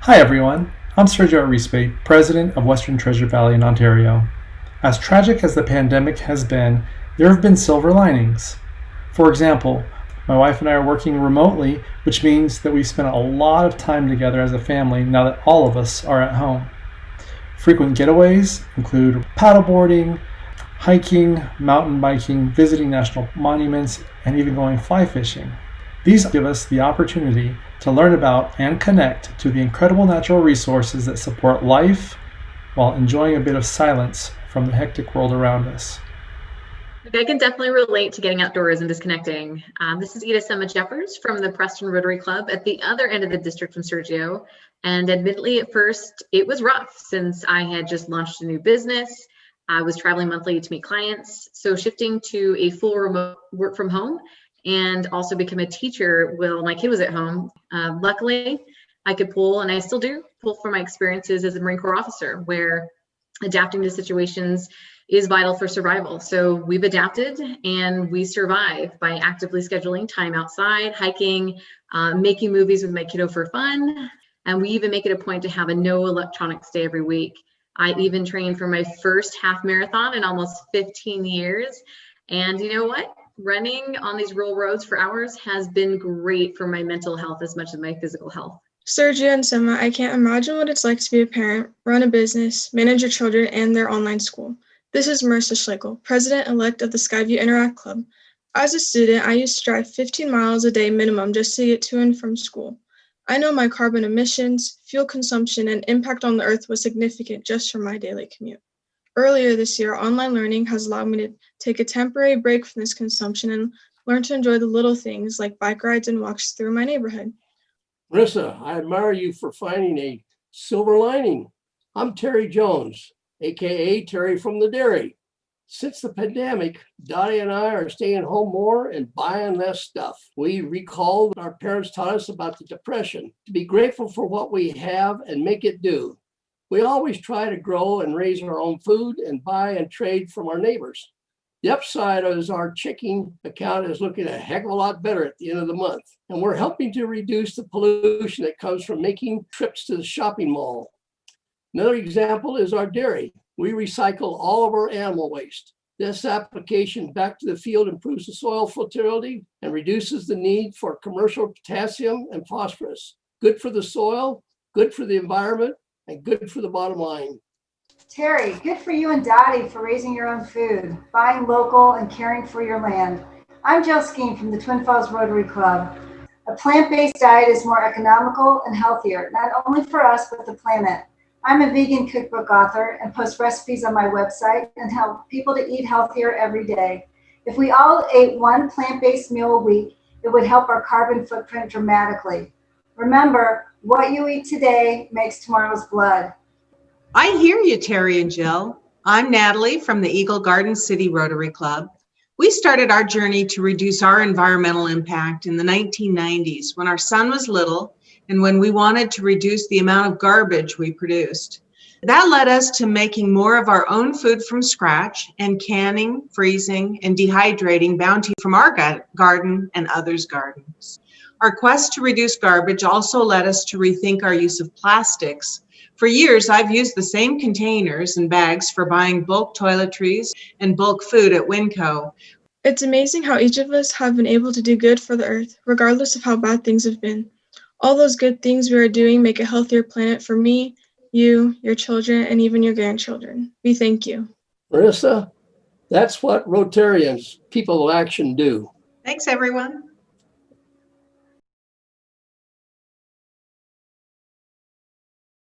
Hi everyone, I'm Sergio Arispe, President of Western Treasure Valley in Ontario. As tragic as the pandemic has been, there have been silver linings. For example, my wife and I are working remotely, which means that we spend a lot of time together as a family now that all of us are at home. Frequent getaways include paddleboarding, hiking, mountain biking, visiting national monuments, and even going fly fishing. These give us the opportunity to learn about and connect to the incredible natural resources that support life while enjoying a bit of silence from the hectic world around us. I can definitely relate to getting outdoors and disconnecting. This is Ida Sema Jeffers from the Preston Rotary Club at the other end of the district from Sergio. And admittedly, at first, it was rough since I had just launched a new business. I was traveling monthly to meet clients. So shifting to a full remote work from home and also become a teacher while my kid was at home. Luckily, I could pull, and I still do, pull from my experiences as a Marine Corps officer, where adapting to situations is vital for survival. So we've adapted and we survive by actively scheduling time outside, hiking, making movies with my kiddo for fun. And we even make it a point to have a no electronics day every week. I even trained for my first half marathon in almost 15 years. And you know what? Running on these rural roads for hours has been great for my mental health as much as my physical health. Sergio and Sema, I can't imagine what it's like to be a parent, run a business, manage your children, and their online school. This is Marissa Schlegel, President-elect of the Skyview Interact Club. As a student, I used to drive 15 miles a day minimum just to get to and from school. I know my carbon emissions, fuel consumption, and impact on the earth was significant just from my daily commute. Earlier this year, online learning has allowed me to take a temporary break from this consumption and learn to enjoy the little things like bike rides and walks through my neighborhood. Marissa, I admire you for finding a silver lining. I'm Terry Jones, aka Terry from the Dairy. Since the pandemic, Dottie and I are staying home more and buying less stuff. We recall what our parents taught us about the Depression, to be grateful for what we have and make it do. We always try to grow and raise our own food and buy and trade from our neighbors. The upside is our checking account is looking a heck of a lot better at the end of the month. And we're helping to reduce the pollution that comes from making trips to the shopping mall. Another example is our dairy. We recycle all of our animal waste. This application back to the field improves the soil fertility and reduces the need for commercial potassium and phosphorus. Good for the soil, good for the environment, and good for the bottom line. Terry, good for you and Dottie for raising your own food, buying local, and caring for your land. I'm Jill Skeen from the Twin Falls Rotary Club. A plant-based diet is more economical and healthier, not only for us, but the planet. I'm a vegan cookbook author and post recipes on my website and help people to eat healthier every day. If we all ate one plant-based meal a week, it would help our carbon footprint dramatically. Remember, what you eat today makes tomorrow's blood. I hear you, Terry and Jill. I'm Natalie from the Eagle Garden City Rotary Club. We started our journey to reduce our environmental impact in the 1990s when our son was little and when we wanted to reduce the amount of garbage we produced. That led us to making more of our own food from scratch and canning, freezing, and dehydrating bounty from our garden and others' gardens. Our quest to reduce garbage also led us to rethink our use of plastics. For years, I've used the same containers and bags for buying bulk toiletries and bulk food at Winco. It's amazing how each of us have been able to do good for the earth, regardless of how bad things have been. All those good things we are doing make a healthier planet for me, you, your children, and even your grandchildren. We thank you. Marissa, that's what Rotarians, people of action, do. Thanks, everyone.